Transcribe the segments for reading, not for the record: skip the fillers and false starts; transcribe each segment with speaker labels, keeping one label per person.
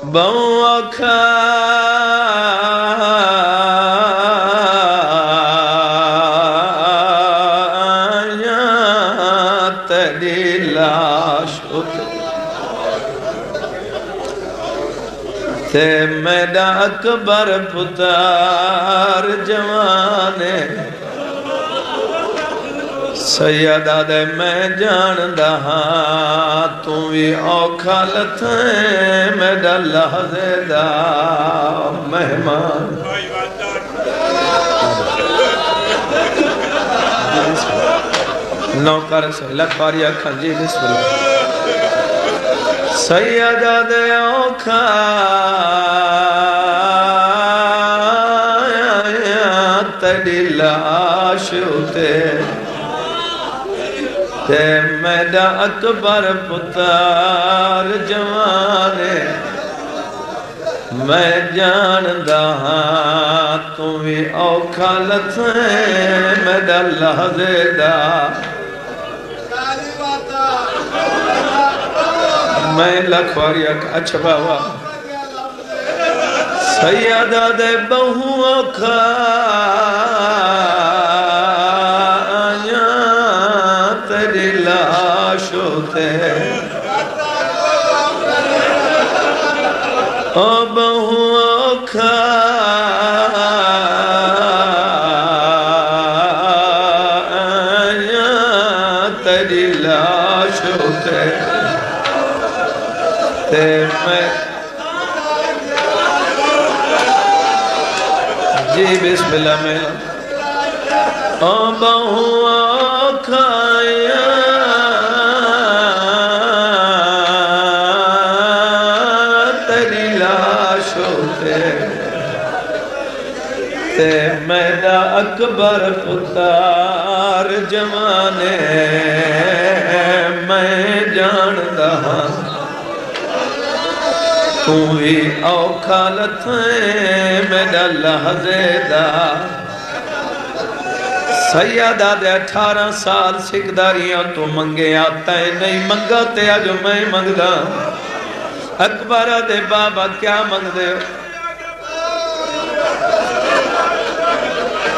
Speaker 1: بہوں آکھا تیری لاش تے میرا اکبر پتر جوانے سیدہ دے میں جاندہ ہاں تو بھی اوکھا لتھیں میرا لحظے دا مہمان نوکر سے لکھواری اکھن جی بسم اللہ سیدہ دے اوکھا تیری لاش ہوتے تے میرا اکبر پتر جوانے میں جاندہ ہاں تو بھی اوکھا لتھیں میرا لحظے دا میں لکھواری اچھا بابا سیدہ دے بہوں اوکھا تیری لاش ہوتے او بہوں اوکھا تیری لاش ہوتے تے میں جی بسم اللہ میں او بہوں اوکھا تیری لاش ہوتے تے میرا اکبر پتر جوانے میں جاندہ ہاں تو بھی اوکھا لتھیں میرا لحظے دا سیدہ دے 18 سال سکھداریاں تو منگے آتا ہے نہیں منگا تے آج میں منگدا اکبر دے بابا کیا منگ دے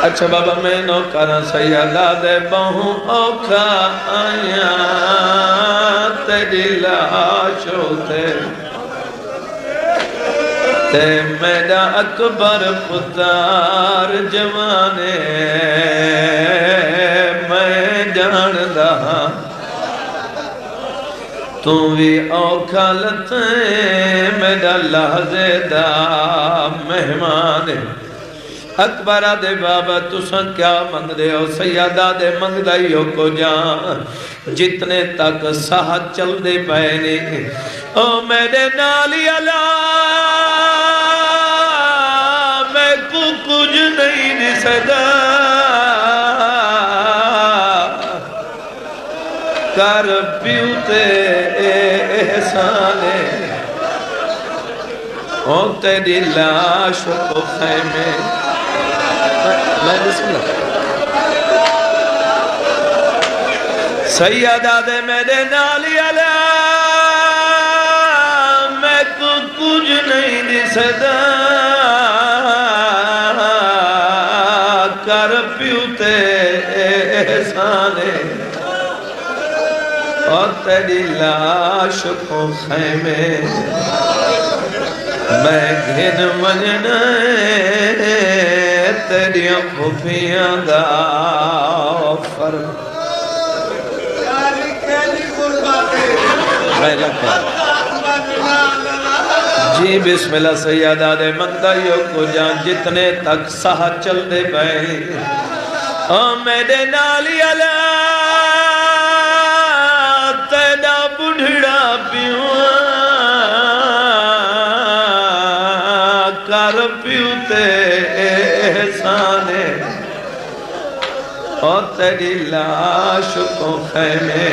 Speaker 1: اچھا بابا میں نو کرا سیدہ دے بہوں اوکھا آیا تیری لاش ہوتے تے میرا اکبر پتر جوانے میں جاندہ ہاں تو بھی اوکھا لتھیں میرا لحظے دا مہمان اکبر دے بابا تساں کیا منگ دے ہو سیدہ دے منگ دائیوں کو جان جتنے تک ساہ چل دے پہنے او میرے نالی اللہ میں کو کچھ نہیں دسدا کر پیوتے احسانے او تیری لاش کو خیمے میں بسم اللہ سیدہ دے میرے نالی علیہ میں کو کچھ نہیں دسدا کر پیوتے احسانے اور تیری لاش کو خیمے میں گھن مننے تیری پھوپیاں دا فرم جی بسم اللہ سیدہ دے مندائیوں کو جان جتنے تک ساہ چل دے پہنے او میرے نالی علیہ تیرا بڑھڑا پیوں کر پیوتے احسانے اور تیری لاش کو خیمے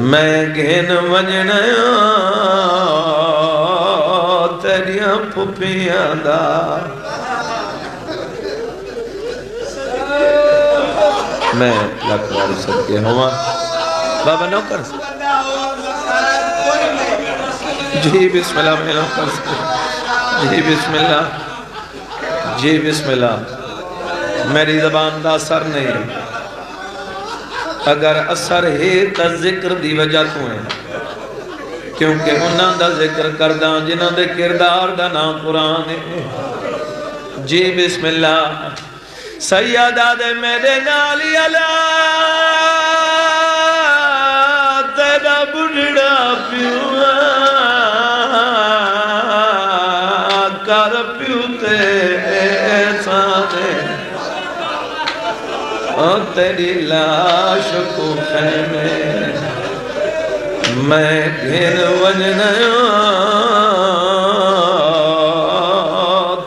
Speaker 1: میں گھن وجنا تیریاں پھوپیاں دا میں لاکھ بار صدقے ہوا بابا نو کر جی بسم اللہ میں نہ کر سکتے. جی بسم اللہ. جی بسم اللہ. میری زبان دا اثر نہیں اگر اثر ہے تا ذکر دی وجہ تو ہے کیونکہ انہاں دا ذکر کردہ جنہاں دے کردار دا نام قرآن ہے. جی بسم اللہ. سیدہ دے میرے نالی اللہ تیرا بڑھڑا پیو کر پیو تے سانے تیری لاش کو خیمے میں گھن ونجنا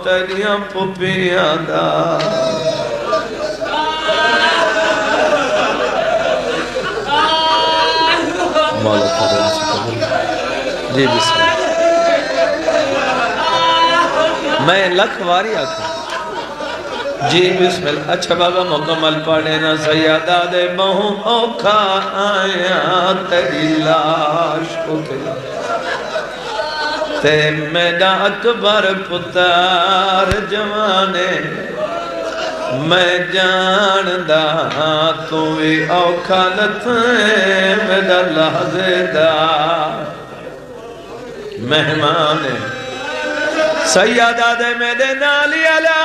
Speaker 1: تیریاں پھپیاں دا مولا تعالیٰ سے قبول. جی بسم اللہ. میں لکھ واری آکھا. جی بسم اللہ. اچھا بابا مکمل پڑھے نا. سیدہ دے بہوں اوکھا آیا تیری لاش کو تے میرا اکبر پتار جوانے میں جاندہ تو بھی اوکھا لتھیں میرا لحظے دا مہمان سیدہ دے میرے نالی علا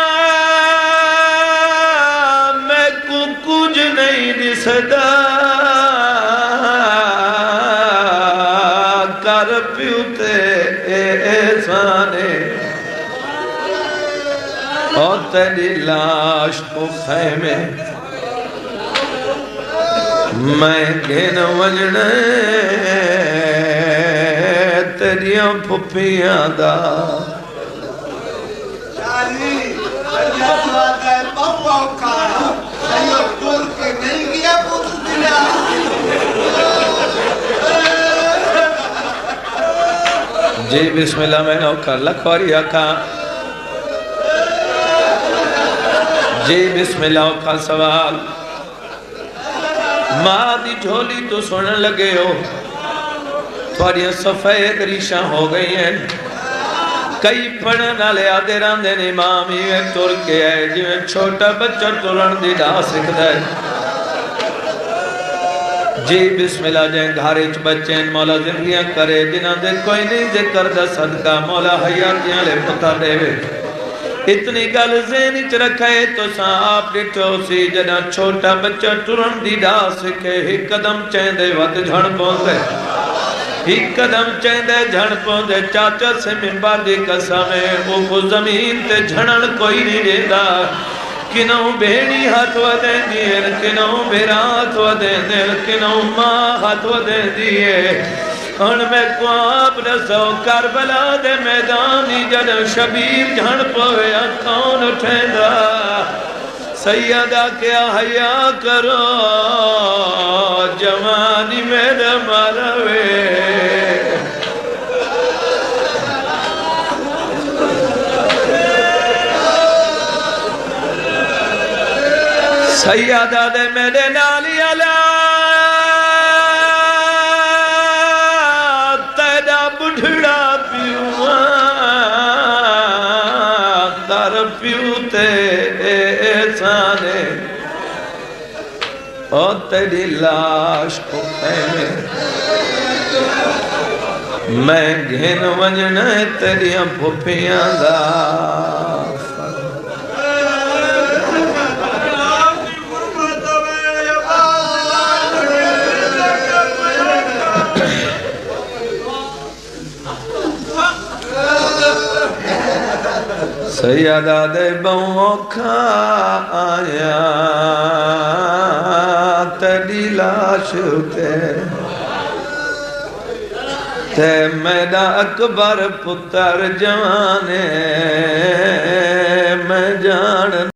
Speaker 1: میں کو کچھ نہیں دسدا کر پیوتے احسانے اور تیری لاش کو خیمے میں گھن وجنے تیریاں پھپیاں دا جی بسم اللہ میں نوکر لکھوری آکھا. جی بسم اللہ کا سوال. ماں دی جھولی تو سنن لگے ہو تھوڑی سفید ریشاں ہو گئی ہیں کئی پڑھن والے آدھے راندے نے امام ہی ٹر کے آئے جویں چھوٹا بچہ ٹرن دی ڈا سکھدا ہے. جی بسم اللہ جائیں گھارے چ بچیں مولا زندگیاں کرے جنہاں دے کوئی نہیں ذکر دا صدقہ مولا حیاتیاں لے پتہ دے وے. اتنی گل ذہن وچ رکھے تو آپ ڈٹھو سی جنا چھوٹا بچہ ٹرن دی ڈا سکھے ایک قدم چیندے ود جھڑ پوندے ایک قدم چیندے جھڑ پوندے چاچا سے منبر دی قسم ہے وہ زمین تے جھڑن کوئی نہیں دیندا کنوں بھیڑی ہاتھ ودیں دیئے کنوں بھیرا ہاتھ ودیں دیئے کنوں ماں ہاتھ ودیں دیئے ان میں کواب رسو کربلا دے میدانی جن شبیر جھڑ پویا کون اٹھیں دا سیدہ کیا حیا کرو جوانی میرے مروے سیدہ دے میرے نالی علا تیرا بڑھڑا پیوان در پیوتے احسانے اور تیری لاش کو خیمے میں گھن ونجنے تیریاں پھپیاں دا سیدہ دے بہوں کھا آیا تیری لاش تے میرا اکبر پتر جوانے میں جان